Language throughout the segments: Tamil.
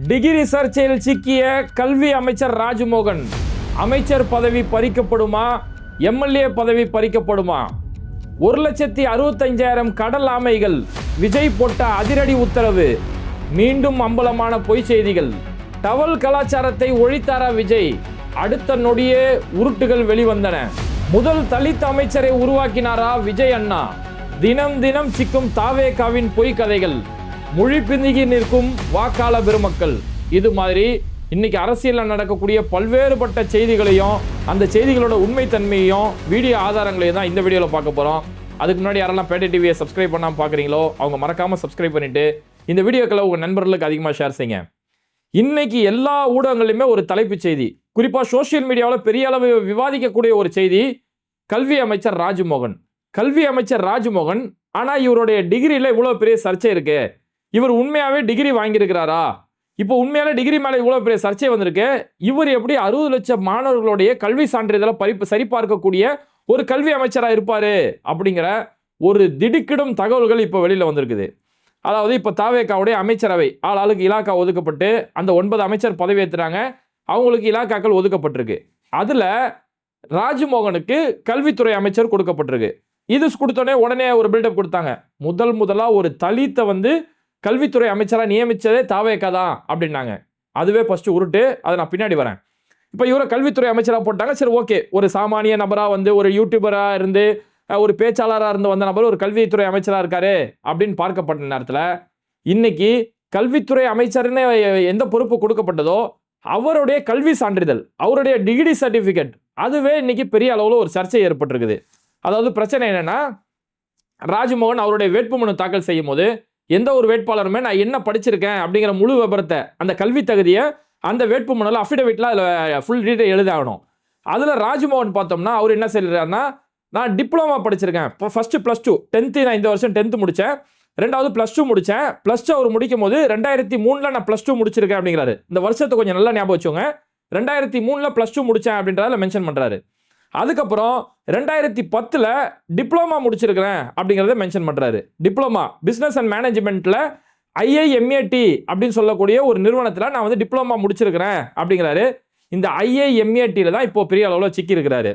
டிகிரி சர்ச்சையில் சிக்கிய கல்வி அமைச்சர் ராஜ்மோகன். அமைச்சர் பதவி பறிக்கப்படுமா? எம்எல்ஏ பதவி பறிக்கப்படுமா? 1,65,000 கடல் ஆமைகள். விஜய் போட்ட அதிரடி உத்தரவு. மீண்டும் அம்பலமான பொய் செய்திகள். டவல் கலாச்சாரத்தை ஒழித்தாரா விஜய்? அடுத்த நொடியே உருட்டுகள் வெளிவந்தன. முதல் தலித் அமைச்சரை உருவாக்கினாரா விஜய் அண்ணா? தினம் தினம் சிக்கும் தாவேகாவின் பொய் கதைகள். மொழி பிந்துகி நிற்கும் வாக்காள பெருமக்கள். இது மாதிரி இன்னைக்கு அரசியலில் நடக்கக்கூடிய பல்வேறுபட்ட செய்திகளையும் அந்த செய்திகளோட உண்மைத்தன்மையையும் வீடியோ ஆதாரங்களையும் தான் இந்த வீடியோவில் பார்க்க போகிறோம். அதுக்கு முன்னாடி யாரெல்லாம் பேட்டை டிவியை சப்ஸ்கிரைப் பண்ணாமல் பார்க்குறீங்களோ அவங்க மறக்காமல் சப்ஸ்கிரைப் பண்ணிவிட்டு இந்த வீடியோக்களை உங்கள் நண்பர்களுக்கு அதிகமாக ஷேர் செய்யுங்க. இன்னைக்கு எல்லா ஊடகங்களிலுமே ஒரு தலைப்புச் செய்தி, குறிப்பாக சோசியல் மீடியாவில் பெரிய அளவு விவாதிக்கக்கூடிய ஒரு செய்தி, கல்வி அமைச்சர் ராஜ்மோகன். கல்வி அமைச்சர் ராஜ்மோகன், ஆனால் இவருடைய டிகிரியில் இவ்வளோ பெரிய சர்ச்சை இருக்கு. இவர் உண்மையாகவே டிகிரி வாங்கியிருக்கிறாரா? இப்போ உண்மையான டிகிரி மேலே இவ்வளோ பெரிய சர்ச்சை வந்திருக்கு. இவர் எப்படி 60 லட்சம் மாணவர்களுடைய கல்வி சான்றிதழை சரிபார்க்கக்கூடிய ஒரு கல்வி அமைச்சராக இருப்பார் அப்படிங்கிற ஒரு திடுக்கிடும் தகவல்கள் இப்போ வெளியில் வந்திருக்குது. அதாவது இப்போ தாவேகாவுடைய அமைச்சரவை ஆளுக்கு இலாக்கா ஒதுக்கப்பட்டு அந்த 9 அமைச்சர் பதவி ஏற்றுறாங்க. அவங்களுக்கு இலாக்காக்கள் ஒதுக்கப்பட்டிருக்கு. அதில் ராஜ்மோகனுக்கு கல்வித்துறை அமைச்சர் கொடுக்கப்பட்டிருக்கு. இது கொடுத்தோடனே உடனே ஒரு பில்டப் கொடுத்தாங்க. முதலாக ஒரு தலித்தை கல்வித்துறை அமைச்சராக நியமித்ததே தாவேகா தான் அப்படின்னாங்க. அதுவே ஃபஸ்ட்டு உருட்டு. அதை நான் பின்னாடி வரேன். இப்போ இவரை கல்வித்துறை அமைச்சராக போட்டாங்க. சரி, ஓகே, ஒரு சாமானிய நபராக ஒரு யூடியூபராக இருந்து ஒரு பேச்சாளராக இருந்து வந்த நபர் ஒரு கல்வித்துறை அமைச்சராக இருக்காரு அப்படின்னு பார்க்கப்பட்ட நேரத்தில் இன்னைக்கு கல்வித்துறை அமைச்சர்னு எந்த பொறுப்பு கொடுக்கப்பட்டதோ அவருடைய கல்வி சான்றிதழ், அவருடைய டிகிரி சர்டிஃபிகேட், அதுவே இன்னைக்கு பெரிய அளவில் ஒரு சர்ச்சை ஏற்பட்டிருக்குது. அதாவது பிரச்சனை என்னன்னா, ராஜ்மோகன் அவருடைய வேட்புமனு தாக்கல் செய்யும் போது எந்த ஒரு வேட்பாளருமே நான் என்ன படிச்சிருக்கேன் அப்படிங்கிற முழு விபரத்தை, அந்த கல்வி தகுதியை அந்த வேட்புமனுல அஃபிடவிட்ல அதில் ஃபுல் டீட்டெயில் எழுதாகணும். அதில் ராஜ்மோகன் பார்த்தோம்னா அவர் என்ன சொல்கிறாருன்னா, நான் டிப்ளமா படிச்சிருக்கேன். இப்போ ஃபஸ்ட்டு +2 10th, நான் இந்த வருஷம் 10th முடித்தேன். ரெண்டாவது +2 முடித்தேன். +2 அவர் முடிக்கும் போது 2003 நான் +2 முடிச்சிருக்கேன் அப்படிங்கிறாரு. இந்த வருஷத்தை கொஞ்சம் நல்லா ஞாபகம் வச்சுக்கோங்க. 2003 +2 முடித்தேன் அப்படின்றத மென்ஷன் பண்ணுறாரு. அதுக்கப்புறம் 2010 டிப்ளமா முடிச்சிருக்கிறேன் அப்படிங்கிறத மென்ஷன் பண்ணுறாரு. டிப்ளமா பிஸ்னஸ் அண்ட் மேனேஜ்மெண்ட்டில் IIMAT அப்படின்னு சொல்லக்கூடிய ஒரு நிறுவனத்தில் நான் டிப்ளமா முடிச்சிருக்கிறேன் அப்படிங்கிறாரு. இந்த IIMATல தான் இப்போ பெரிய அளவில் சிக்கி இருக்கிறாரு.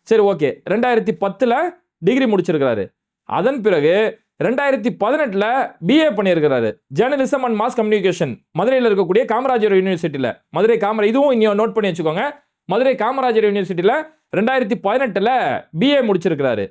சரி, ஓகே, 2010 டிகிரி முடிச்சிருக்கிறாரு. அதன் பிறகு 2018 BA பண்ணியிருக்கிறாரு, ஜேர்னலிசம் அண்ட் மாஸ் கம்யூனிகேஷன், மதுரையில் இருக்கக்கூடிய காமராஜர் யூனிவர்சிட்டியில். இதுவும் இங்கே நோட் பண்ணி வச்சுக்கோங்க. மதுரை காமராஜர் யூனிவர்சிட்டியில் 2018 BA முடிச்சிருக்கிறாரு.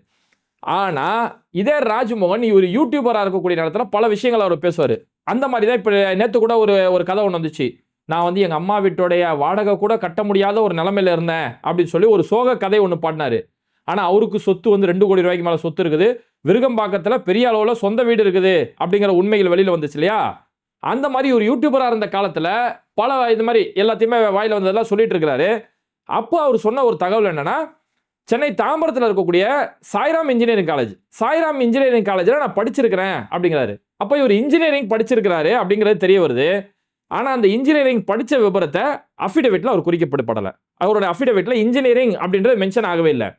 ஆனால் இதே ராஜ்மோகன் இவர் யூடியூபராக இருக்கக்கூடிய நேரத்தில் பல விஷயங்கள் அவர் பேசுவார். அந்த மாதிரி தான் இப்போ நேற்று கூட ஒரு கதை ஒன்று வந்துச்சு. நான் எங்கள் அம்மா வீட்டோடைய வாடகை கூட கட்ட முடியாத ஒரு நிலைமையில இருந்தேன் அப்படின்னு சொல்லி ஒரு சோக கதை ஒன்று பாடினார். ஆனால் அவருக்கு சொத்து 2 கோடி ரூபாய்க்கு மேலே சொத்து இருக்குது. விருகம்பாக்கத்தில் பெரிய அளவில் சொந்த வீடு இருக்குது அப்படிங்கிற உண்மைகள் வெளியில் வந்துச்சு இல்லையா? அந்த மாதிரி ஒரு யூடியூபராக இருந்த காலத்தில் பல இது மாதிரி எல்லாத்தையுமே வாயில் வந்ததெல்லாம் சொல்லிட்டு இருக்கிறாரு. அப்போ அவர் சொன்ன ஒரு தகவல் என்னன்னா, சென்னை தாம்பரத்தில் இருக்கக்கூடிய சாய்ராம் இன்ஜினியரிங் காலேஜில் நான் படிச்சிருக்கிறேன் அப்படிங்கிறாரு. அப்போ இவர் இன்ஜினியரிங் படிச்சிருக்கிறாரு அப்படிங்கிறது தெரிய வருது. ஆனால் அந்த இன்ஜினியரிங் படித்த விபரத்தை அஃபிடவிட்டில் அவர் குறிக்கப்படப்படலை. அவரோட அஃபிடவிட்டில் இன்ஜினியரிங் அப்படின்றது மென்ஷன் ஆகவே இல்லை.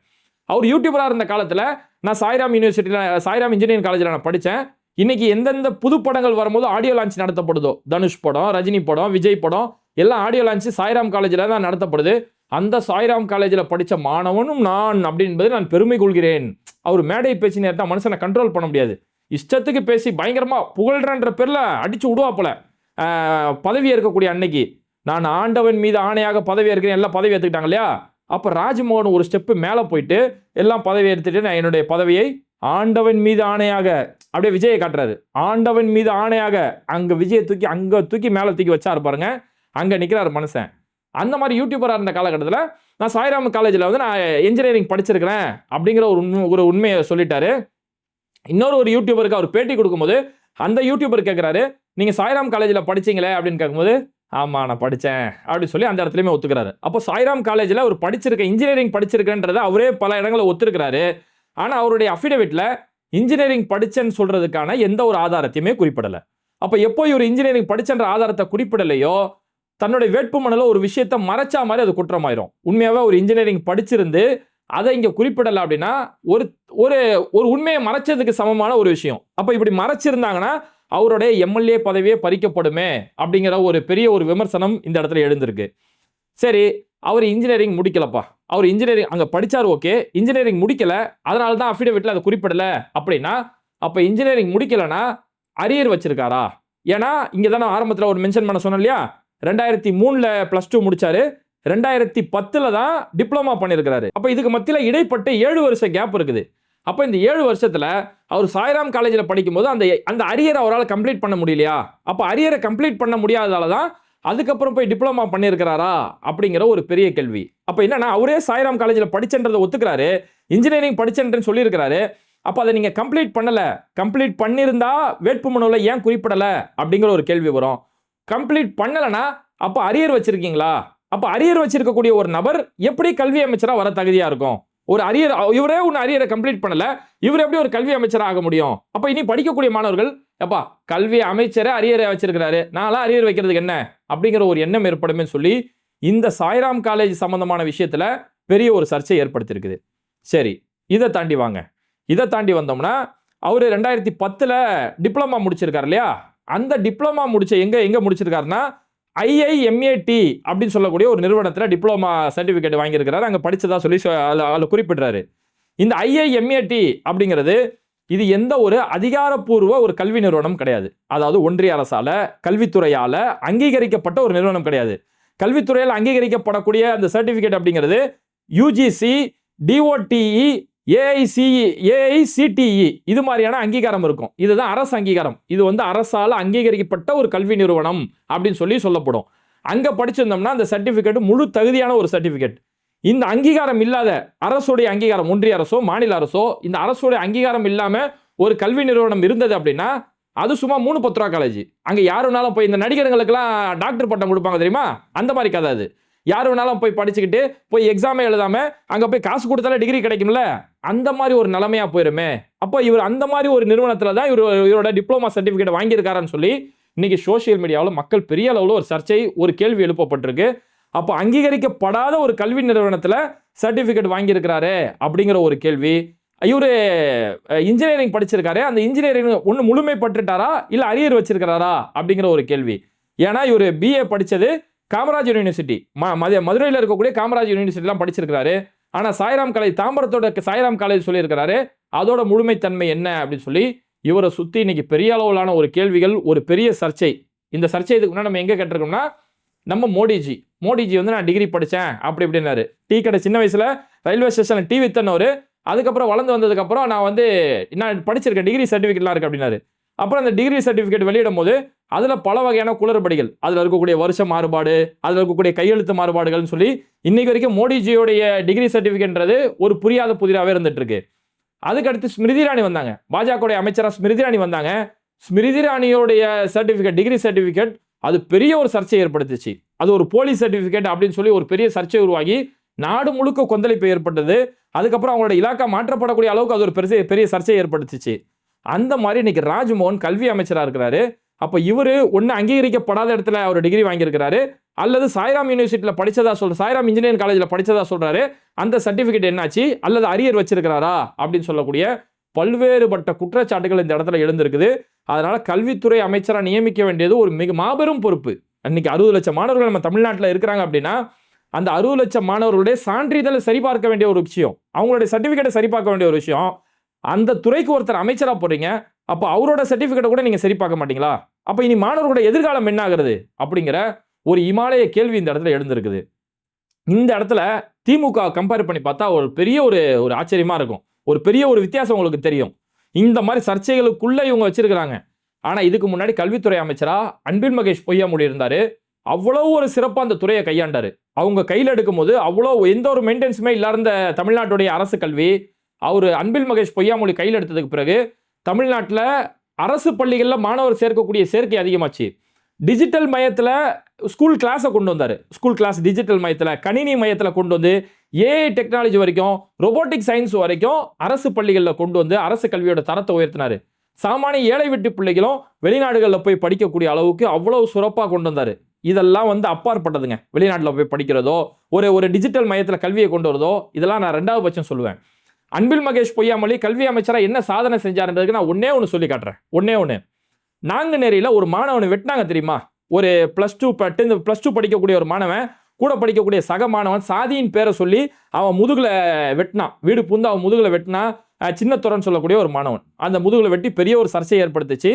அவர் யூடியூபராக இருந்த காலத்தில் நான் சாய்ராம் இன்ஜினியரிங் காலேஜில் நான் படித்தேன். இன்னைக்கு எந்தெந்த புது படங்கள் வரும்போது ஆடியோ லான்ச் நடத்தப்படுதோ, தனுஷ் படம், ரஜினி படம், விஜய் படம் எல்லாம் ஆடியோ லான்ச் சாய்ராம் காலேஜில் தான் நடத்தப்படுது. அந்த சாய்ராம் காலேஜில் படித்த மாணவனும் நான் அப்படின்பது நான் பெருமை கொள்கிறேன். அவர் மேடை பேசி நேரத்தை மனுஷனை கண்ட்ரோல் பண்ண முடியாது. இஷ்டத்துக்கு பேசி பயங்கரமாக புகழ்றன்ற பேரில் அடித்து விடுவாப்பில். பதவி ஏற்கக்கூடிய அன்னைக்கு நான் ஆண்டவன் மீது ஆணையாக பதவி ஏற்கிறேன், எல்லாம் பதவி ஏற்றுக்கிட்டாங்க இல்லையா? அப்போ ராஜ்மோகன் ஒரு ஸ்டெப்பு மேலே போயிட்டு எல்லாம் பதவி எடுத்துட்டு நான் என்னுடைய பதவியை ஆண்டவன் மீது ஆணையாக அப்படியே விஜயை காட்டுறாரு. ஆண்டவன் மீது ஆணையாக அங்கே விஜயை தூக்கி மேலே தூக்கி வச்சா பாருங்க, அங்கே நிற்கிறார் மனுஷன். அந்த மாதிரி யூடியூபராக இருந்த காலகட்டத்தில் நான் சாய்ராம் காலேஜில் நான் இன்ஜினியரிங் படிச்சிருக்கிறேன் அப்படிங்கிற ஒரு உண்மையை சொல்லிட்டாரு. இன்னொரு யூடியூபருக்கு அவர் பேட்டி கொடுக்கும்போது அந்த யூடியூபர் கேட்குறாரு, நீங்கள் சாய்ராம் காலேஜில் படிச்சிங்களே அப்படின்னு கேட்கும்போது, ஆமாம் நான் படித்தேன் அப்படின்னு சொல்லி அந்த இடத்துலையுமே ஒத்துக்கிறாரு. அப்போ சாய்ராம் காலேஜில் அவர் இன்ஜினியரிங் படிச்சிருக்கேன்றதை அவரே பல இடங்களில் ஒத்துருக்கிறாரு. ஆனால் அவருடைய அஃபிடவிட்டில் இன்ஜினியரிங் படித்தேன்னு சொல்கிறதுக்கான எந்த ஒரு ஆதாரத்தையுமே குறிப்பிடலை. அப்போ எப்போ இவர் இன்ஜினியரிங் படிச்சன்ற ஆதாரத்தை குறிப்பிடலையோ தன்னுடைய வேட்புமனுல ஒரு விஷயத்தை மறைச்சா மாதிரி அது குற்றமாயிரும். உண்மையாகவே ஒரு இன்ஜினியரிங் படிச்சிருந்து அதை இங்கே குறிப்பிடலை அப்படின்னா ஒரு ஒரு உண்மையை மறைச்சதுக்கு சமமான ஒரு விஷயம். அப்போ இப்படி மறைச்சிருந்தாங்கன்னா அவருடைய எம்எல்ஏ பதவியே பறிக்கப்படுமே அப்படிங்கிற ஒரு பெரிய ஒரு விமர்சனம் இந்த இடத்துல எழுந்திருக்கு. சரி, அவர் இன்ஜினியரிங் முடிக்கலப்பா, அவர் இன்ஜினியரிங் அங்கே படித்தார், ஓகே, இன்ஜினியரிங் முடிக்கல, அதனால தான் அஃபிடவிட்டில் அதை குறிப்பிடலை அப்படின்னா, அப்போ இன்ஜினியரிங் முடிக்கலைன்னா அரியர் வச்சிருக்காரா? ஏன்னா இங்கே தானே ஆரம்பத்தில் ஒரு மென்ஷன் பண்ண சொன்னேன் இல்லையா, 2003 +2 முடிச்சாரு, 2010 தான் டிப்ளமா பண்ணியிருக்கிறாரு. அப்போ இதுக்கு மத்தியில் இடைப்பட்டு 7 வருஷ கேப் இருக்குது. அப்போ இந்த 7 வருஷத்தில் அவர் சாய்ராம் காலேஜில் படிக்கும்போது அந்த அரியரை அவரால் கம்ப்ளீட் பண்ண முடியலையா? அப்போ அரியரை கம்ப்ளீட் பண்ண முடியாததால தான் அதுக்கப்புறம் போய் டிப்ளமா பண்ணியிருக்கிறாரா அப்படிங்கிற ஒரு பெரிய கேள்வி. அப்போ என்னன்னா, அவரே சாய்ராம் காலேஜில் படிச்சன்றதை ஒத்துக்கிறாரு, இன்ஜினியரிங் படிச்சன்றேன்னு சொல்லியிருக்கிறாரு. அப்போ அதை நீங்கள் கம்ப்ளீட் பண்ணலை, கம்ப்ளீட் பண்ணியிருந்தா வேட்புமனுவில் ஏன் குறிப்பிடலை அப்படிங்கிற ஒரு கேள்வி வரும். கம்ப்ளீட் பண்ணலைன்னா அப்போ அரியர் வச்சிருக்கீங்களா? அப்போ அரியர் வச்சிருக்கக்கூடிய ஒரு நபர் எப்படி கல்வி அமைச்சராக வர தகுதியாக இருக்கும்? ஒரு அரியர், இவரே ஒன்று அரியரை கம்ப்ளீட் பண்ணல, இவர் எப்படி ஒரு கல்வி அமைச்சராக ஆக முடியும்? அப்போ இனி படிக்கக்கூடிய மாணவர்கள், எப்பா கல்வி அமைச்சரை அரியரை வச்சிருக்கிறாரு, நான்லாம் அரியர் வைக்கிறதுக்கு என்ன அப்படிங்கிற ஒரு எண்ணம் ஏற்படுமே சொல்லி இந்த சாய்ராம் காலேஜ் சம்பந்தமான விஷயத்துல பெரிய ஒரு சர்ச்சை ஏற்படுத்தியிருக்குது. சரி, இதை தாண்டி வாங்க. இதை தாண்டி வந்தோம்னா, அவர் 2010 டிப்ளமா முடிச்சிருக்காரு இல்லையா, அந்த டிப்ளமா முடிச்ச எங்க முடிச்சிருக்காருன்னா IIMAT அப்படின்னு சொல்லக்கூடிய ஒரு நிறுவனத்தில் டிப்ளமா சர்டிஃபிகேட் வாங்கியிருக்கிறாரு, அங்கே படித்ததா சொல்லி அதில் குறிப்பிடுறாரு. இந்த IIMAT அப்படிங்கிறது இது எந்த ஒரு அதிகாரப்பூர்வ ஒரு கல்வி நிறுவனம் கிடையாது. அதாவது ஒன்றிய அரசால கல்வித்துறையால் அங்கீகரிக்கப்பட்ட ஒரு நிறுவனம் கிடையாது. கல்வித்துறையால் அங்கீகரிக்கப்படக்கூடிய அந்த சர்டிஃபிகேட் அப்படிங்கிறது UGC, DOTE, AICTE இது மாதிரியான அங்கீகாரம் இருக்கும். இதுதான் அரசு அங்கீகாரம். இது அரசால் அங்கீகரிக்கப்பட்ட ஒரு கல்வி நிறுவனம் அப்படின்னு சொல்லி சொல்லப்படும். அங்கே படிச்சிருந்தோம்னா அந்த சர்டிஃபிகேட் முழு தகுதியான ஒரு சர்டிஃபிகேட். இந்த அங்கீகாரம் இல்லாத அரசுடைய அங்கீகாரம், ஒன்றிய அரசோ மாநில அரசோ இந்த அரசுடைய அங்கீகாரம் இல்லாமல் ஒரு கல்வி நிறுவனம் இருந்தது அப்படின்னா அது சும்மா 3-10 ரூபா காலேஜ். அங்கே யார் வேணாலும் போய் இந்த நடிகர்களுக்கெல்லாம் டாக்டர் பட்டம் கொடுப்பாங்க தெரியுமா, அந்த மாதிரி கதை அது. யார் வேணாலும் போய் படிச்சுக்கிட்டு போய் எக்ஸாமே எழுதாம அங்கே போய் காசு கொடுத்தாலே டிகிரி கிடைக்கும்ல, அந்த மாதிரி ஒரு நிலைமையா போயிருமே. அப்போ இவர் அந்த மாதிரி ஒரு நிறுவனத்தில் தான் இவரோட டிப்ளமா சர்டிஃபிகேட் வாங்கியிருக்காருன்னு சொல்லி இன்னைக்கு சோசியல் மீடியாவில் மக்கள் பெரிய அளவில் ஒரு சர்ச்சை, ஒரு கேள்வி எழுப்பப்பட்டிருக்கு. அப்போ அங்கீகரிக்கப்படாத ஒரு கல்வி நிறுவனத்தில் சர்டிஃபிகேட் வாங்கியிருக்கிறாரு அப்படிங்கிற ஒரு கேள்வி. இவர் இன்ஜினியரிங் படிச்சிருக்காரு, அந்த இன்ஜினியரிங் ஒன்று முழுமை பட்டுட்டாரா இல்லை அரியர் வச்சிருக்கிறாரா அப்படிங்கிற ஒரு கேள்வி. ஏன்னா இவர் BA படித்தது காமராஜர் யூனிவர்சிட்டி, மதுரையில் இருக்கக்கூடிய காமராஜர் யூனிவர்சிட்டிலாம் படிச்சிருக்கிறாரு. ஆனால் சாய்ராம் காலேஜ், தாம்பரத்தோட சாய்ராம் காலேஜ் சொல்லியிருக்கிறாரு, அதோட முழுமைத்தன்மை என்ன அப்படின்னு சொல்லி இவரை சுற்றி இன்னைக்கு பெரிய அளவிலான ஒரு கேள்விகள், ஒரு பெரிய சர்ச்சை. இந்த சர்ச்சை இதுக்கு முன்னாடி நம்ம எங்கே கேட்டிருக்கோம்னா, நம்ம மோடிஜி நான் டிகிரி படித்தேன் அப்படி இப்படின்னாரு. டீ கடை சின்ன வயசில் ரயில்வே ஸ்டேஷனில் டீ வித்தனவர், அதுக்கப்புறம் வளர்ந்து வந்ததுக்கப்புறம் நான் படிச்சிருக்கேன், டிகிரி சர்டிஃபிகேட்லாம் இருக்குது அப்படின்னாரு. அப்புறம் அந்த டிகிரி சர்டிஃபிகேட் வெளியிடும் போது அதில் பல வகையான குளறுபடிகள், அதில் இருக்கக்கூடிய வருஷ மாறுபாடு, அதில் இருக்கக்கூடிய கையெழுத்து மாறுபாடுகள்னு சொல்லி இன்னைக்கு வரைக்கும் மோடிஜியோடைய டிகிரி சர்டிஃபிகேட்ன்றது ஒரு புரியாத புதிராகவே இருந்துட்டு இருக்கு. அதுக்கடுத்து ஸ்மிருதி இரானி வந்தாங்க, பாஜகவுடைய அமைச்சராக ஸ்மிருதி இரானி வந்தாங்க. ஸ்மிருதி இரானியோடைய சர்டிஃபிகேட், டிகிரி சர்டிஃபிகேட், அது பெரிய ஒரு சர்ச்சையை ஏற்படுத்துச்சு. அது ஒரு போலி சர்டிஃபிகேட் அப்படின்னு சொல்லி ஒரு பெரிய சர்ச்சை உருவாகி நாடு முழுக்க கொந்தளிப்பு ஏற்பட்டது. அதுக்கப்புறம் அவங்களோட இலாக்கா மாற்றப்படக்கூடிய அளவுக்கு அது ஒரு பெரிய சர்ச்சையை ஏற்படுத்துச்சு. அந்த மாதிரி இன்னைக்கு ராஜ்மோகன் கல்வி அமைச்சராக இருக்கிறாரு. அப்போ இவர் ஒன்று அங்கீகரிக்கப்படாத இடத்துல அவர் டிகிரி வாங்கியிருக்கிறாரு, அல்லது சாய்ராம் யூனிவர்சிட்டியில் படித்ததா சாய்ராம் இன்ஜினியரிங் காலேஜில் படித்ததா சொல்கிறாரு, அந்த சர்டிஃபிகேட் என்னாச்சு, அல்லது அரியர் வச்சிருக்கிறாரா அப்படின்னு சொல்லக்கூடிய பல்வேறுபட்ட குற்றச்சாட்டுகள் இந்த இடத்துல எழுந்திருக்குது. அதனால கல்வித்துறை அமைச்சராக நியமிக்க வேண்டியது ஒரு மிக மாபெரும் பொறுப்பு. அன்னைக்கு 60 லட்சம் மாணவர்கள் நம்ம தமிழ்நாட்டில் இருக்கிறாங்க அப்படின்னா அந்த 60 லட்சம் மாணவர்களுடைய சான்றிதழை சரிபார்க்க வேண்டிய ஒரு விஷயம், அவங்களுடைய சர்டிஃபிகேட்டை சரிபார்க்க வேண்டிய ஒரு விஷயம். அந்த துறைக்கு ஒருத்தர் அமைச்சராக போறீங்க, அப்போ அவரோட சர்டிஃபிகேட்டை கூட நீங்கள் சரி பார்க்க மாட்டீங்களா? அப்போ இனி மாணவர்களோட எதிர்காலம் என்ன ஆகுறது அப்படிங்கிற ஒரு இமாலய கேள்வி இந்த இடத்துல எழுந்திருக்குது. இந்த இடத்துல திமுக கம்பேர் பண்ணி பார்த்தா ஒரு பெரிய ஒரு ஆச்சரியமா இருக்கும், ஒரு பெரிய ஒரு வித்தியாசம் உங்களுக்கு தெரியும். இந்த மாதிரி சர்ச்சைகளுக்குள்ள இவங்க வச்சிருக்கிறாங்க. ஆனால் இதுக்கு முன்னாடி கல்வித்துறை அமைச்சரா அன்பில் மகேஷ் பொய்யாமொழி இருந்தாரு. அவ்வளோ ஒரு சிறப்பாக அந்த துறையை கையாண்டாரு. அவங்க கையில் எடுக்கும் போது அவ்வளோ எந்த ஒரு மெயின்டெனன்ஸுமே இல்லாத தமிழ்நாட்டுடைய அரசு கல்வி அவர் அன்பில் மகேஷ் பொய்யாமொழி கையில் எடுத்ததுக்கு பிறகு தமிழ்நாட்டில் அரசு பள்ளிகளில் மாணவர் சேர்க்கக்கூடிய சேர்க்கை அதிகமாச்சு. டிஜிட்டல் மையத்தில் ஸ்கூல் கிளாஸை கொண்டு வந்தார். ஸ்கூல் கிளாஸ் டிஜிட்டல் மையத்தில், கணினி மையத்தில் கொண்டு வந்து AI டெக்னாலஜி வரைக்கும், ரொபோட்டிக் சயின்ஸ் வரைக்கும் அரசு பள்ளிகளில் கொண்டு வந்து அரசு கல்வியோட தரத்தை உயர்த்தினார். சாமானிய ஏழை வீட்டு பிள்ளைகளும் வெளிநாடுகளில் போய் படிக்கக்கூடிய அளவுக்கு அவ்வளவு சிறப்பாக கொண்டு வந்தார். இதெல்லாம் அப்பாற்பட்டதுங்க. வெளிநாட்டில் போய் படிக்கிறதோ, ஒரு டிஜிட்டல் மையத்தில் கல்வியை கொண்டு வரதோ, இதெல்லாம் நான் 2வது பட்சம் சொல்லுவேன். அன்பில் மகேஷ் பொய்யாமொழி கல்வி அமைச்சராக என்ன சாதனை செஞ்சாருன்றதுக்கு நான் ஒன்னே ஒன்று சொல்லி காட்டுறேன். ஒன்னே ஒன்று, நாங்குநேரியில் ஒரு மாணவனை வெட்டினாங்க தெரியுமா? ஒரு +2 படிக்கக்கூடிய ஒரு மாணவன் கூட படிக்கக்கூடிய சக மாணவன் சாதியின் பேரை சொல்லி அவன் முதுகுல வெட்டினான். வீடு புந்து அவன் முதுகுல வெட்டினா. சின்னத்துறைன்னு சொல்லக்கூடிய ஒரு மாணவன் அந்த முதுகுல வெட்டி பெரிய ஒரு சர்ச்சையை ஏற்படுத்துச்சு.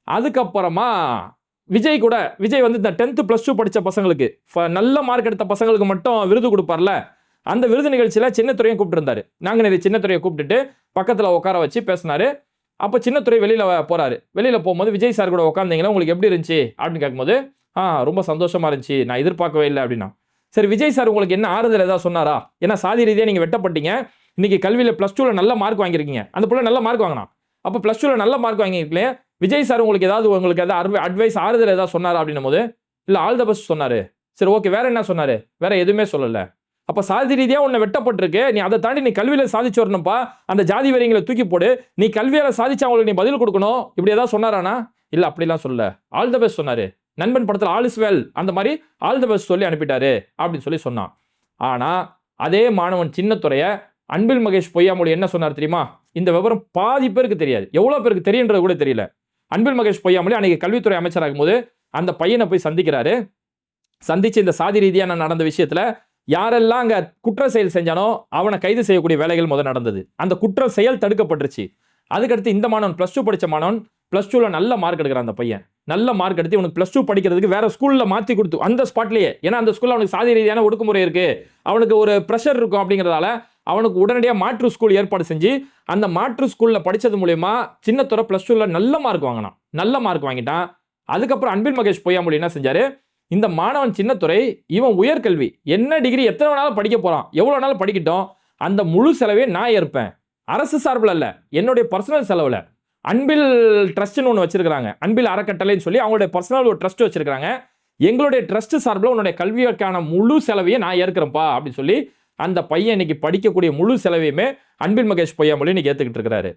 அதுக்கப்புறமா விஜய் வந்து இந்த 10th +2 படித்த பசங்களுக்கு நல்ல மார்க் எடுத்த பசங்களுக்கு மட்டும் விருது கொடுப்பார்ல, அந்த விருது நிகழ்ச்சியில் சின்னத்துறையும் கூப்பிட்டுருந்தாரு. நாங்குநேரி சின்னத்துறையை கூப்பிட்டுட்டு பக்கத்தில் உட்கார வச்சு பேசினாரு. அப்போ சின்னத்துறை வெளியில் போகிறாரு. வெளியில் போகும்போது விஜய் சார் கூட உட்காந்தீங்களா, உங்களுக்கு எப்படி இருந்துச்சு அப்படின்னு கேட்கும்போது, ரொம்ப சந்தோஷமாக இருந்துச்சு, நான் எதிர்பார்க்கவே இல்லை அப்படின்னா. சரி, விஜய் சார் உங்களுக்கு என்ன ஆறுதல் ஏதாவது சொன்னாரா? ஏன்னா சாதி ரீதியாக நீங்கள் வெட்டப்பட்டீங்க, இன்னைக்கு கல்வியில் +2ல் நல்ல மார்க் வாங்கியிருக்கீங்க. அந்த பிள்ளை நல்ல மார்க் வாங்கினா, அப்போ +2ல் நல்ல மார்க் வாங்கியிருக்கீங்களே, விஜய் சார் உங்களுக்கு ஏதாவது அட்வைஸ் ஆறுதல் ஏதாவது சொன்னாரா அப்படின்னும் போது, இல்லை ஆல் த பெஸ்ட் சொன்னார். சரி, ஓகே, வேற என்ன சொன்னார்? வேற எதுவுமே சொல்லலை. அப்போ சாதி ரீதியாக உன்னை வெட்டப்பட்டிருக்கு, நீ அதை தாண்டி நீ கல்வியில் சாதிச்சு வரணும்ப்பா, அந்த ஜாதி வெறிங்களை தூக்கி போடு, நீ கல்வியால் சாதிச்சு அவங்களுக்கு நீ பதில் கொடுக்கணும், இப்படி ஏதாவது சொன்னாரானா? இல்லை, அப்படிலாம் சொல்ல, ஆல் த பெஸ்ட் சொன்னார். நண்பன் படத்தில் ஆல் இஸ் வெல் அந்த மாதிரி ஆல் த பெஸ்ட் சொல்லி அனுப்பிட்டாரு அப்படின்னு சொல்லி சொன்னான். ஆனால் அதே மாணவன் சின்னத்துறையை அன்பில் மகேஷ் பொய்யாமொழி என்ன சொன்னார் தெரியுமா? இந்த விவரம் பாதி பேருக்கு தெரியாது, எவ்வளோ பேருக்கு தெரியுன்றது கூட தெரியல. அன்பில் மகேஷ் பொய்யாமொழி அன்னைக்கு கல்வித்துறை அமைச்சராகும் போது அந்த பையனை போய் சந்திக்கிறாரு. சந்திச்சு இந்த சாதி ரீதியாக நடந்த விஷயத்தில் யாரெல்லாம் அங்கே குற்ற செயல் செஞ்சானோ அவனை கைது செய்யக்கூடிய வேலைகள் முதல் நடந்தது. அந்த குற்ற செயல் தடுக்கப்பட்டுருச்சு. அதுக்கடுத்து இந்த மாணவன் +2 படித்த மாணவன் +2ல நல்ல மார்க் எடுக்கிறான். அந்த பையன் நல்ல மார்க் எடுத்து இவனுக்கு +2 படிக்கிறதுக்கு வேற ஸ்கூலில் மாற்றி கொடுத்து அந்த ஸ்பாட்லேயே, ஏன்னா அந்த ஸ்கூலில் அவனுக்கு சாதி ரீதியான ஒடுக்குமுறை இருக்குது, அவனுக்கு ஒரு ப்ரெஷர் இருக்கும் அப்படிங்கிறதால அவனுக்கு உடனடியாக மாற்று ஸ்கூல் ஏற்பாடு செஞ்சு அந்த மாற்று ஸ்கூலில் படித்தது மூலயமா சின்னத்துறை +2ல நல்ல மார்க் வாங்கினான். நல்ல மார்க் வாங்கிட்டான். அதுக்கப்புறம் அன்பில் மகேஷ் பொய்யாமொழி என்ன செஞ்சாரு? இந்த மாணவன் சின்னத்துறை இவன் உயர்கல்வி என்ன டிகிரி எத்தனை வேணாலும் படிக்க போறான், எவ்வளோ வேணாலும் படிக்கட்டும், அந்த முழு செலவே நான் ஏற்பேன், அரசு சார்பில் அல்ல, என்னுடைய பர்சனல் செலவில். அன்பில் ட்ரஸ்ட்னு ஒன்று வச்சிருக்காங்க, அன்பில் அறக்கட்டளைன்னு சொல்லி அவங்களுடைய பர்சனல் ஒரு ட்ரஸ்ட் வச்சிருக்காங்க. எங்களுடைய ட்ரஸ்ட் சார்பில் உன்னுடைய கல்விக்கான முழு செலவையும் நான் ஏற்கிறேன்ப்பா அப்படின்னு சொல்லி அந்த பையன் இன்னைக்கு படிக்கக்கூடிய முழு செலவையுமே அன்பில் மகேஷ் பொய்யாமொழி இன்னைக்கு ஏற்றுக்கிட்டு இருக்கிறாரு.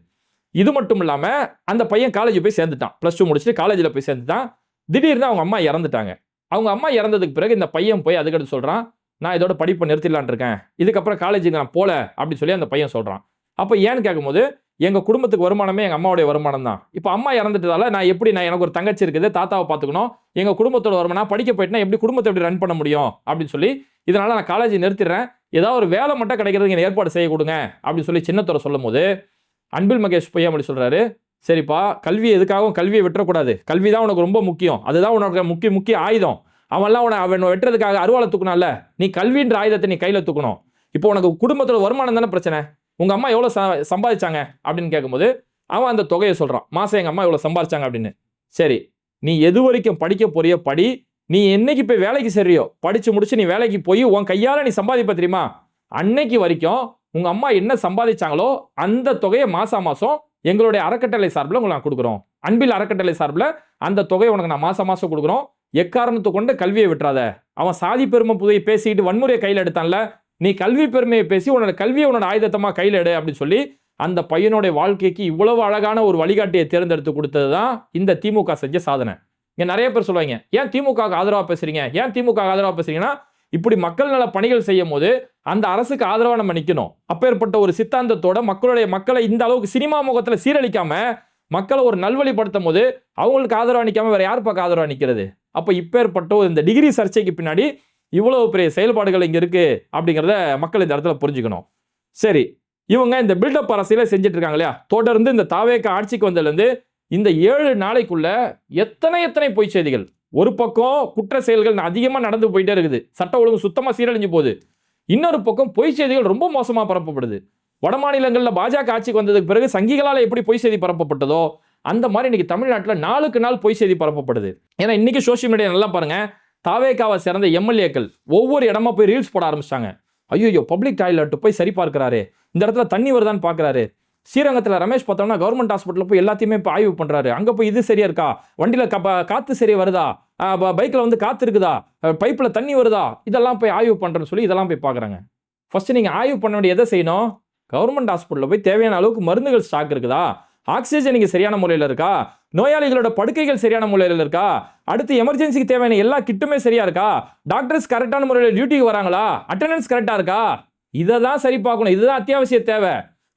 இது மட்டும் இல்லாமல் அந்த பையன் காலேஜ் போய் சேர்ந்துட்டான். +2 முடிச்சுட்டு காலேஜில் போய் சேர்ந்துட்டான். திடீர்னு அவங்க அம்மா இறந்துட்டாங்க. அவங்க அம்மா இறந்ததுக்கு பிறகு இந்த பையன் போய் அதுக்கடுத்து சொல்கிறான், நான் இதோட படிப்பை நிறுத்திடலான் இருக்கேன், இதுக்கப்புறம் காலேஜுக்கு நான் போல அப்படின்னு சொல்லி அந்த பையன் சொல்கிறான். அப்போ ஏன்னு கேட்கும்போது, எங்கள் குடும்பத்துக்கு வருமானமே எங்கள் அம்மாவுடைய வருமானம் தான். இப்போ அம்மா இறந்துட்டதால நான் எனக்கு ஒரு தங்கச்சி இருக்குது, தாத்தாவை பார்த்துக்கணும், எங்கள் குடும்பத்தோட வருமானம், நான் படிக்க போயிட்டுனா எப்படி குடும்பத்தை எப்படி ரன் பண்ண முடியும் அப்படின்னு சொல்லி, இதனால் நான் காலேஜ் நிறுத்திடுறேன், ஏதாவது ஒரு வேலை மட்டும் கிடைக்கிறதுக்கு எனக்கு ஏற்பாடு செய்ய கொடுங்க அப்படின்னு சொல்லி சின்னத்துறை சொல்லும் போது அன்பில் மகேஷ் பொய்யாமொழி சொல்கிறாரு, சரிப்பா, கல்வி எதுக்காகவும் கல்வியை விட்டுறக்கூடாது, கல்வி தான் உனக்கு ரொம்ப முக்கியம், அதுதான் உனக்கு முக்கிய ஆயுதம், அவன் வெட்டுறதுக்காக அருவாளை தூக்கணும்ல, நீ கல்வின்ற ஆயுதத்தை நீ கையில் தூக்கணும். இப்போ உனக்கு குடும்பத்தோட வருமானம் தானே பிரச்சனை, உங்கள் அம்மா எவ்வளோ சம்பாதிச்சாங்க அப்படின்னு கேட்கும்போது அவன் அந்த தொகையை சொல்கிறான், மாதம் எங்கள் அம்மா எவ்வளோ சம்பாதிச்சாங்க அப்படின்னு. சரி, நீ எது வரைக்கும் படிக்க போறியோ படி, நீ என்னைக்கு போய் வேலைக்கு சரிയോ படித்து முடிச்சு நீ வேலைக்கு போய் உன் கையால் நீ சம்பாதிப்ப தெரியுமா, அன்னைக்கு வரைக்கும் உங்கள் அம்மா என்ன சம்பாதிச்சாங்களோ அந்த தொகையை மாதம் எங்களுடைய அறக்கட்டளை சார்பில் உங்களுக்கு நான் கொடுக்குறோம், அன்பில் அறக்கட்டளை சார்பில் அந்த தொகையை உனக்கு நான் மாதம் கொடுக்குறோம், எக்காரணத்தை கொண்டு கல்வியை விட்டுறாத. அவன் சாதி பெருமை புதையை பேசிக்கிட்டு வன்முறையை கையில் எடுத்தான்ல, நீ கல்வி பெருமையை பேசி உன்னோட கல்வியை உன்னோட ஆயுதத்தமாக கையில் எடு அப்படின்னு சொல்லி அந்த பையனுடைய வாழ்க்கைக்கு இவ்வளவு அழகான ஒரு வழிகாட்டியை தேர்ந்தெடுத்து கொடுத்தது தான் இந்த திமுக செஞ்ச சாதனை. இங்கே நிறைய பேர் சொல்லுவாங்க, ஏன் திமுக ஆதரவாக பேசுறீங்க, ஏன் திமுக ஆதரவாக பேசுறீங்கன்னா, இப்படி மக்கள் நல பணிகள் செய்யும் போது அந்த அரசுக்கு ஆதரவாக நம்ம நிற்கணும். அப்பேற்பட்ட ஒரு சித்தாந்தத்தோட மக்களை இந்த அளவுக்கு சினிமா முகத்தில் சீரழிக்காம மக்களை ஒரு நல்வழிப்படுத்தும் போது அவங்களுக்கு ஆதரவாக நிற்காம வேற யார் பக்கம் ஆதரவாக நிற்கிறது? அப்போ இப்பேற்பட்ட இந்த டிகிரி சர்ச்சைக்கு பின்னாடி இவ்வளவு பெரிய செயல்பாடுகள் இங்கே இருக்கு அப்படிங்கிறத மக்கள் இந்த இடத்துல புரிஞ்சுக்கணும். சரி, இவங்க இந்த பில்டப் அரசியலை செஞ்சுட்டு இருக்காங்க இல்லையா, தொடர்ந்து இந்த தாவேக ஆட்சிக்கு வந்ததுலேருந்து இந்த 7 நாளைக்குள்ள எத்தனை பொய் செய்திகள், ஒரு பக்கம் குற்ற செயல்கள் அதிகமாக நடந்து போயிட்டே இருக்குது, சட்ட ஒழுங்கு சுத்தமாக சீரழிஞ்சு போகுது, இன்னொரு பக்கம் பொய் செய்திகள் ரொம்ப மோசமாக பரப்பப்படுது. வட மாநிலங்களில் பாஜக ஆட்சிக்கு வந்ததுக்கு பிறகு சங்கிகளால் எப்படி பொய் செய்தி பரப்பப்பட்டதோ அந்த மாதிரி இன்னைக்கு தமிழ்நாட்டில் நாளுக்கு நாள் பொய் செய்தி பரப்பப்படுது. ஏன்னா இன்னைக்கு சோசியல் மீடியா நல்லா பாருங்க, தாவேகாவை சேர்ந்த எம்எல்ஏக்கள் ஒவ்வொரு இடமா போய் ரீல்ஸ் போட ஆரம்பிச்சிட்டாங்க. ஐயோ, பப்ளிக் டாய்லெட் போய் சரி பார்க்கிறாரு, இந்த இடத்துல தண்ணி வருதான்னு பார்க்குறாரு, ஸ்ரீரங்கத்தில் ரமேஷ் பார்த்தோம்னா கவர்மெண்ட் ஹாஸ்பிட்டலில் போய் எல்லாத்தையுமே இப்போ ஆய்வு பண்ணுறாரு, அங்கே போய் இது சரியா இருக்கா, வண்டியில் காற்று சரியா வருதா, பைக்கில் வந்து காற்று இருக்குதா, பைப்பில் தண்ணி வருதா, இதெல்லாம் போய் ஆய்வு பண்ணுறேன்னு சொல்லி இதெல்லாம் போய் பார்க்குறாங்க. ஃபர்ஸ்ட் நீங்கள் ஆய்வு பண்ண வேண்டிய எதை செய்யணும், கவர்மெண்ட் ஹாஸ்பிட்டலில் போய் தேவையான அளவுக்கு மருந்துகள் ஸ்டாக் இருக்குதா, ஆக்சிஜன் இங்கே சரியான முறையில் இருக்கா, நோயாளிகளோட படுக்கைகள் சரியான முறையில் இருக்கா, அடுத்து எமர்ஜென்சிக்கு தேவையான எல்லா கிட்டுமே சரியா இருக்கா, டாக்டர்ஸ் கரெக்டான முறையில் டியூட்டிக்கு வராங்களா, அட்டெண்டன்ஸ் கரெக்டாக இருக்கா, இதை தான் சரி பார்க்கணும். இதுதான் அத்தியாவசிய தேவை.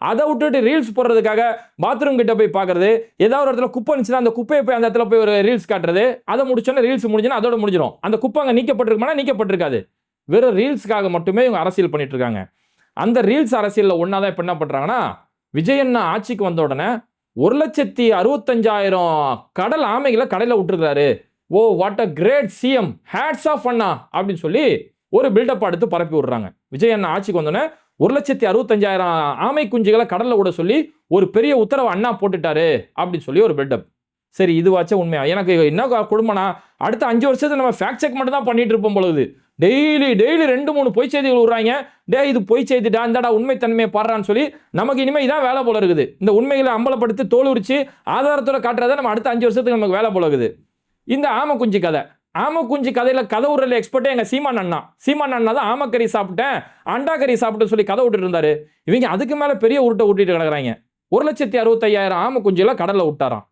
அதை விட்டுட்டு ரீல்ஸ் போடுறதுக்காக பாத்ரூம் கிட்ட போய் பார்க்கறது, ஏதாவது ஒரு இடத்துல குப்பை இருந்துச்சுன்னா அந்த குப்பையை போய் அந்த இடத்துல போய் ஒரு ரீல்ஸ் காட்டுறது, அதை முடிச்சோன்னா ரீல்ஸ் முடிஞ்சுன்னா அதோட முடிஞ்சிடும். அந்த குப்பை அங்கே நீக்கப்பட்டிருக்குமானா நீக்கப்பட்டிருக்காது. வெறும் ரீல்ஸ்க்காக மட்டுமே இவங்க அரசியல் பண்ணிட்டு இருக்காங்க. அந்த ரீல்ஸ் அரசியலில் ஒன்னாதான் இப்போ என்ன பண்றாங்கன்னா, விஜய் அண்ணா ஆட்சிக்கு வந்த உடனே 1,65,000 கடல் ஆமைகளை கடையில் விட்டுருக்காரு. Oh what a great CM, hats off அண்ணா அப்படின்னு சொல்லி ஒரு பில்டப் எடுத்து பரப்பி விடுறாங்க. விஜய் அண்ணா ஆட்சிக்கு வந்தோடனே 1,65,000 ஆமை குஞ்சுகளை கடல்ல விட சொல்லி ஒரு பெரிய உத்தரவு அண்ணா போட்டுட்டாரு அப்படின்னு சொல்லி ஒரு பில்டப். சரி இதுவாச்சும் உண்மையா? எனக்கு என்ன குடும்பம்னா, அடுத்த 5 வருஷத்துக்கு நம்ம ஃபேக்ட் செக் மட்டும் தான் பண்ணிட்டு இருப்போம் பொழுது. டெய்லி 2-3 பொய் செய்திகள் விடுறாங்க. இது பொய் செய்திடா, இந்தடா உண்மை தன்மையை பாடுறான்னு சொல்லி நமக்கு இனிமேல் இதான் வேலை போல இருக்குது. இந்த உண்மைகளை அம்பலப்படுத்தி தோல் உரிச்சு ஆதாரத்தோட காட்டுறதை நம்ம அடுத்த 5 வருஷத்துக்கு நமக்கு வேலை போல இருக்குது. இந்த ஆமை குஞ்சு கதை, ஆமை குஞ்சு கதையில் கதை விடுறதுல எக்ஸ்பர்ட்டே எங்கள் சீமான் அண்ணா தான் ஆமைக்கறி சாப்பிட்டேன், அண்டா கறி சாப்பிட்டு சொல்லி கதை விட்டுட்டு இருந்தாரு. இவங்க அதுக்கு மேலே பெரிய உருட்டை விட்டுட்டு கிடக்குறாங்க. 1,65,000 ஆமை குஞ்சுகளை கடலில் விட்டாராம்.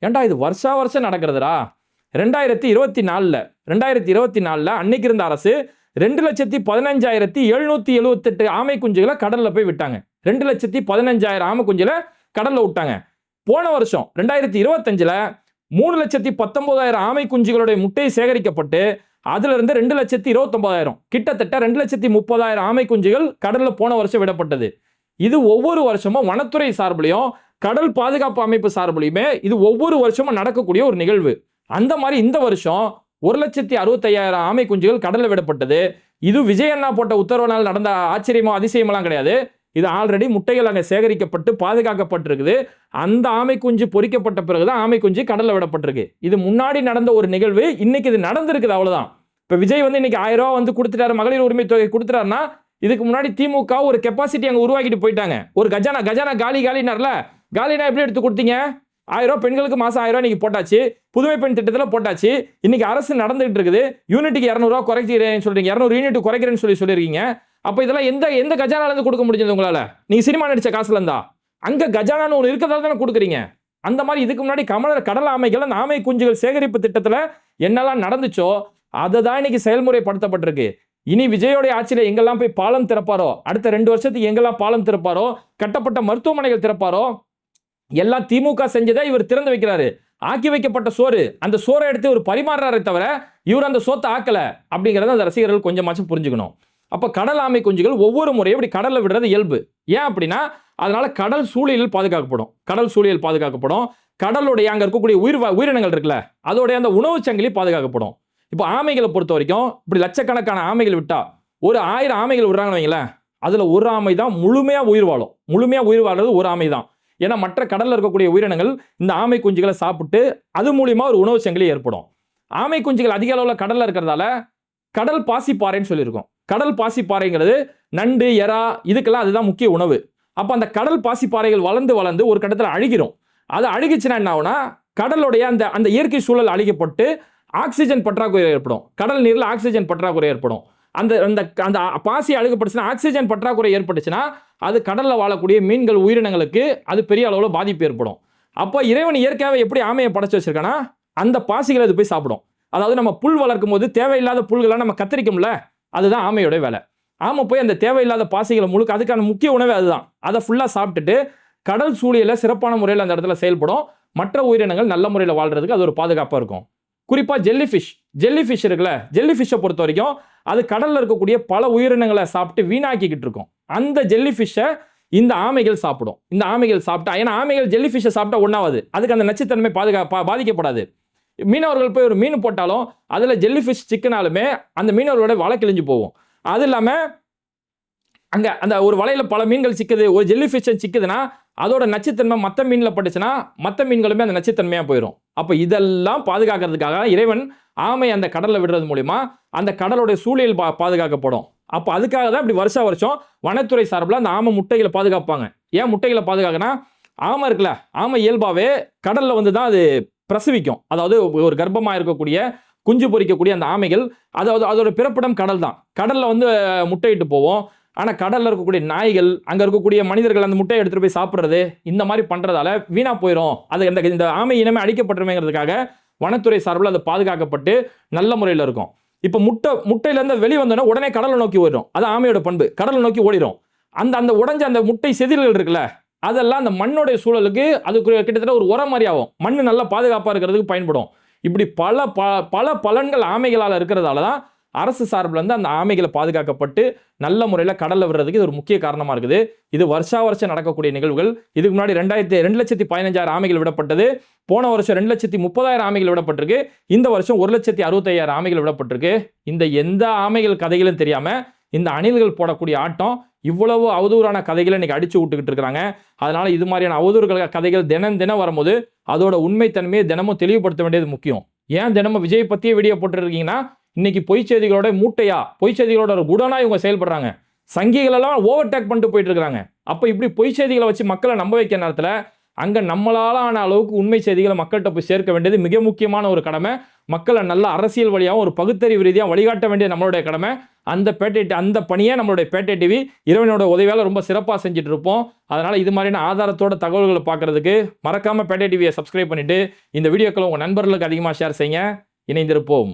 ஏண்டா இது வருஷம் நடக்கிறதுடா. 2024 அன்னைக்கு இருந்த அரசு 2,15,778 ஆமை குஞ்சுகளை கடலில் போய் விட்டாங்க. 2,15,000 ஆமை குஞ்சுகளை கடலில் விட்டாங்க. போன வருஷம் 2025 3,19,000 ஆமை குஞ்சுகளுடைய முட்டை சேகரிக்கப்பட்டு அதுல இருந்து 2,29,000 கிட்டத்தட்ட 2,30,000 ஆமை குஞ்சுகள் கடல்ல போன வருஷம் விடப்பட்டது. இது ஒவ்வொரு வருஷமும் வனத்துறை சார்பிலையும் கடல் பாதுகாப்பு அமைப்பு சார்பிலையுமே இது ஒவ்வொரு வருஷமும் நடக்கக்கூடிய ஒரு நிகழ்வு. அந்த மாதிரி இந்த வருஷம் 1,65,000 ஆமை குஞ்சுகள் கடல்ல விடப்பட்டது. இது விஜய் அண்ணா போட்ட உத்தரவினால் நடந்த ஆச்சரியமோ அதிசயமெல்லாம் கிடையாது. இது ஆல்ரெடி முட்டைகள் அங்கே சேகரிக்கப்பட்டு பாதுகாக்கப்பட்டிருக்குது. அந்த ஆமை குஞ்சு பொறிக்கப்பட்ட பிறகுதான் ஆமை குஞ்சு கடல்ல விடப்பட்டிருக்கு. இது முன்னாடி நடந்த ஒரு நிகழ்வு, இன்னைக்கு இது நடந்திருக்குது, அவ்வளவுதான். இப்ப விஜய் இன்னைக்கு 1000 ரூபாய் கொடுத்துட்டாரு, மகளிர் உரிமை தொகை கொடுத்துட்டாருன்னா, இதுக்கு முன்னாடி திமுக ஒரு கெப்பாசிட்டி அங்க உருவாக்கிட்டு போயிட்டாங்க. ஒரு கஜானா காலினார்ல, காலினா எப்படி எடுத்து கொடுத்தீங்க? 1000 ரூபாய் பெண்களுக்கு மாசம் 1000 ரூபாய் இன்னைக்கு போட்டாச்சு, புதுமை பெண் திட்டத்தில் போட்டாச்சு. இன்னைக்கு அரசு நடந்துகிட்டு இருக்குது. யூனிட்டுக்கு 200 ரூபாய் குறைக்கிறேன்னு சொல்றீங்க, 200 யூனிட் குறைக்கிறேன்னு சொல்லியிருக்கீங்க. அப்ப இதெல்லாம் எந்த கஜானால இருந்து கொடுக்க முடிஞ்சது உங்களால? நீங்க சினிமா நடிச்ச காசுல இருந்தா அங்க கஜானான்னு ஒன்று இருக்கிறதால தானே கொடுக்குறீங்க. அந்த மாதிரி இதுக்கு முன்னாடி கடல் ஆமைகள் அந்த ஆமை குஞ்சுகள் சேகரிப்பு திட்டத்துல என்னெல்லாம் நடந்துச்சோ அதை தான் இன்னைக்கு செயல்முறைப்படுத்தப்பட்டிருக்கு. இனி விஜயோடைய ஆட்சியில எங்கெல்லாம் போய் பாலம் திறப்பாரோ, அடுத்த 2 வருஷத்துக்கு எங்கெல்லாம் பாலம் திறப்பாரோ, கட்டப்பட்ட மருத்துவமனைகள் திறப்பாரோ, எல்லாம் திமுக செஞ்சதை இவர் திறந்து வைக்கிறாரு. ஆக்கி வைக்கப்பட்ட சோறு, அந்த சோறை எடுத்து ஒரு பரிமாறுறாரே தவிர இவர் அந்த சோத்தை ஆக்கல அப்படிங்கறத அந்த ரசிகர்கள் கொஞ்சமாச்சும் புரிஞ்சுக்கணும். அப்ப கடல் ஆமை குஞ்சுகள் ஒவ்வொரு முறையும் இப்படி கடல்ல விடுறது இயல்பு. ஏன் அப்படின்னா அதனால கடல் சூழலில் பாதுகாக்கப்படும். கடலுடைய அங்க இருக்கக்கூடிய உயிரினங்கள் இருக்குல்ல, அதோடைய அந்த உணவு சங்கிலி பாதுகாக்கப்படும். இப்போ ஆமைகளை பொறுத்த வரைக்கும் இப்படி லட்சக்கணக்கான ஆமைகள் விட்டா ஒரு 1000 ஆமைகள் விடுறாங்கன்னு வைங்களேன், அதுல ஒரு ஆமை தான் முழுமையா உயிர் வாழ்றது ஒரு ஆமை தான். ஏன்னா மற்ற கடல்ல இருக்கக்கூடிய உயிரினங்கள் இந்த ஆமை குஞ்சுகளை சாப்பிட்டு அது மூலியமா ஒரு உணவு சங்கிலி ஏற்படும். ஆமை குஞ்சுகள் அதிக அளவில் கடல்ல இருக்கிறதால கடல் பாசிப்பாறைன்னு சொல்லியிருக்கோம். கடல் பாசிப்பாறைங்கிறது நண்டு, எறா, இதுக்கெல்லாம் அதுதான் முக்கிய உணவு. அப்ப அந்த கடல் பாசிப்பாறைகள் வளர்ந்து ஒரு கட்டத்தில் அழுகிரும். அது அழுகிச்சுன்னா என்ன ஆகுனா, கடலுடைய அந்த இயற்கை சூழல் அழிக்கப்பட்டு ஆக்சிஜன் பற்றாக்குறை ஏற்படும். கடல் நீர்ல ஆக்சிஜன் பற்றாக்குறை ஏற்படும். அந்த பாசி அழுகப்பட்டுச்சுன்னா, ஆக்சிஜன் பற்றாக்குறை ஏற்பட்டுச்சுன்னா அது கடல்ல வாழக்கூடிய மீன்கள், உயிரினங்களுக்கு அது பெரிய அளவில் பாதிப்பு ஏற்படும். அப்போ இறைவன் இயற்கையாவே எப்படி ஆமையை படைச்சு வச்சிருக்கானா, அந்த பாசிகளை அது போய் சாப்பிடும். அதாவது நம்ம புல் வளர்க்கும் போது தேவையில்லாத புல்களை நம்ம கத்தரிக்கும்ல, அதுதான் ஆமையோட வேலை. ஆமை போய் அந்த தேவையில்லாத பாசிகளை முழுக்க, அதுக்கான முக்கிய உணவே அதுதான். அதை ஃபுல்லா சாப்பிட்டுட்டு கடல் சூழியல சிறப்பான முறையில் அந்த இடத்துல செயல்படும். மற்ற உயிரினங்கள் நல்ல முறையில் வாழ்றதுக்கு அது ஒரு பாதுகாப்பா இருக்கும். குறிப்பா ஜெல்லிஃபிஷ் இருக்குல்ல, ஜெல்லிஃபிஷை பொறுத்த வரைக்கும் அது கடல்ல இருக்கக்கூடிய பல உயிரினங்களை சாப்பிட்டு வீணாக்கிக்கிட்டு இருக்கும். அந்த ஜெல்லிஃபிஷை இந்த ஆமைகள் சாப்பிடும். இந்த ஆமைகள் சாப்பிட்டா, ஏன்னா ஆமைகள் ஜெல்லிஃபிஷை சாப்பிட்டா ஒன்றாவது, அதுக்கு அந்த நச்சுத்தன்மை பாதிக்கப்படாது. மீனவர்கள் போய் ஒரு மீன் போட்டாலும் அதுல ஜெல்லிஃபிஷ் சிக்கனாலுமே அந்த மீனவர்களோட வலை கிழிஞ்சு போகும். அது இல்லாம அங்க அந்த ஒரு வலையில பல மீன்கள் சிக்குது, ஒரு ஜெல்லிஃபிஷ் சிக்குதுன்னா அதோட நச்சுத்தன்மை மற்ற மீன்ல பட்டுச்சுன்னா மற்ற மீன்களுமே அந்த நச்சுத்தன்மையா போயிடும். அப்ப இதெல்லாம் பாதுகாக்கிறதுக்காக இறைவன் ஆமை அந்த கடல்ல விடுறது மூலியமா அந்த கடலோட சூழல் பாதுகாக்கப்படும். அப்ப அதுக்காக தான் இப்படி வருஷம் வனத்துறை சார்பில் அந்த ஆமை முட்டைகளை பாதுகாப்பாங்க. ஏன் முட்டைகளை பாதுகாக்கனா, ஆமை இருக்குல்ல, ஆமை இயல்பாவே கடல்ல தான் அது பிரசவிக்கும். அதாவது ஒரு கர்ப்பமாக இருக்கக்கூடிய குஞ்சு பொறிக்கக்கூடிய அந்த ஆமைகள், அதாவது அதோட பிறப்பிடம் கடல் தான். கடல்ல முட்டையிட்டு போவோம். ஆனா கடல்ல இருக்கக்கூடிய நாய்கள், அங்க இருக்கக்கூடிய மனிதர்கள் அந்த முட்டையை எடுத்துட்டு போய் சாப்பிடுறது, இந்த மாதிரி பண்றதால வீணா போயிடும். அது இந்த ஆமை இனமே அழிக்கப்பட்டுருமேங்கிறதுக்காக வனத்துறை சார்பில் அது பாதுகாக்கப்பட்டு நல்ல முறையில் இருக்கும். இப்ப முட்டையில இருந்து வெளியே வந்தோன்னா உடனே கடலை நோக்கி ஓடிடும். அது ஆமையோட பண்பு, கடலை நோக்கி ஓடிடும். அந்த உடைஞ்ச அந்த முட்டை செதில்கள் இருக்குல்ல, அதெல்லாம் அந்த மண்ணோடைய சூழலுக்கு அதுக்கு கிட்டத்தட்ட ஒரு உரம் மாதிரி ஆகும். மண் நல்லா பாதுகாப்பாக இருக்கிறதுக்கு பயன்படும். இப்படி பல பலன்கள் ஆமைகளால் இருக்கிறதால தான் அரசு சார்பில் இருந்து அந்த ஆமைகளை பாதுகாக்கப்பட்டு நல்ல முறையில் கடலில் விடுறதுக்கு இது ஒரு முக்கிய காரணமாக இருக்குது. இது வருஷம் நடக்கக்கூடிய நிகழ்வுகள். இதுக்கு முன்னாடி 2,15,000 ஆமைகள் விடப்பட்டது. போன வருஷம் 2,30,000 ஆமைகள் விடப்பட்டிருக்கு. இந்த வருஷம் 1,65,000 ஆமைகள் விடப்பட்டிருக்கு. இந்த எந்த ஆமைகள் கதைகளும் தெரியாம இந்த அணில்கள் போடக்கூடிய ஆட்டம் இவ்வளவு அவதூறான கதைகளை இன்னைக்கு அடிச்சு விட்டுக்கிட்டு இருக்காங்க. அதனால இது மாதிரியான அவதூறுகள் கதைகள் தினம் வரும்போது அதோட உண்மைத்தன்மையை தினமும் தெளிவுபடுத்த வேண்டியது முக்கியம். ஏன் தினமும் விஜய் பத்தியே வீடியோ போட்டு இருக்கீங்கன்னா, இன்னைக்கு பொய் செய்திகளோட மூட்டையா, பொய் செய்திகளோட ஒரு குடனா இவங்க செயல்படுறாங்க. சங்கிகள் எல்லாம் ஓவர்டேக் பண்ணிட்டு போயிட்டு இருக்காங்க. அப்ப இப்படி பொய் செய்திகளை வச்சு மக்களை நம்ப வைக்கிற நேரத்தில் அங்க நம்மளால ஆன அளவுக்கு உண்மை செய்திகளை மக்கள்கிட்ட போய் சேர்க்க வேண்டியது மிக முக்கியமான ஒரு கடமை. மக்களை நல்ல அரசியல் வழியாகவும் ஒரு பகுத்தறிவு ரீதியாக வழிகாட்ட வேண்டிய நம்மளுடைய கடமை. அந்த பணியை நம்மளுடைய பேட்டை டிவி இறைவனோட உதவியால் ரொம்ப சிறப்பாக செஞ்சுட்டு இருப்போம். அதனால இது மாதிரியான ஆதாரத்தோட தகவல்களை பார்க்கறதுக்கு மறக்காம பேட்டை டிவியை சப்ஸ்கிரைப் பண்ணிட்டு இந்த வீடியோக்களை உங்க நண்பர்களுக்கு அதிகமாக ஷேர் செய்யுங்க. இணைந்திருப்போம்.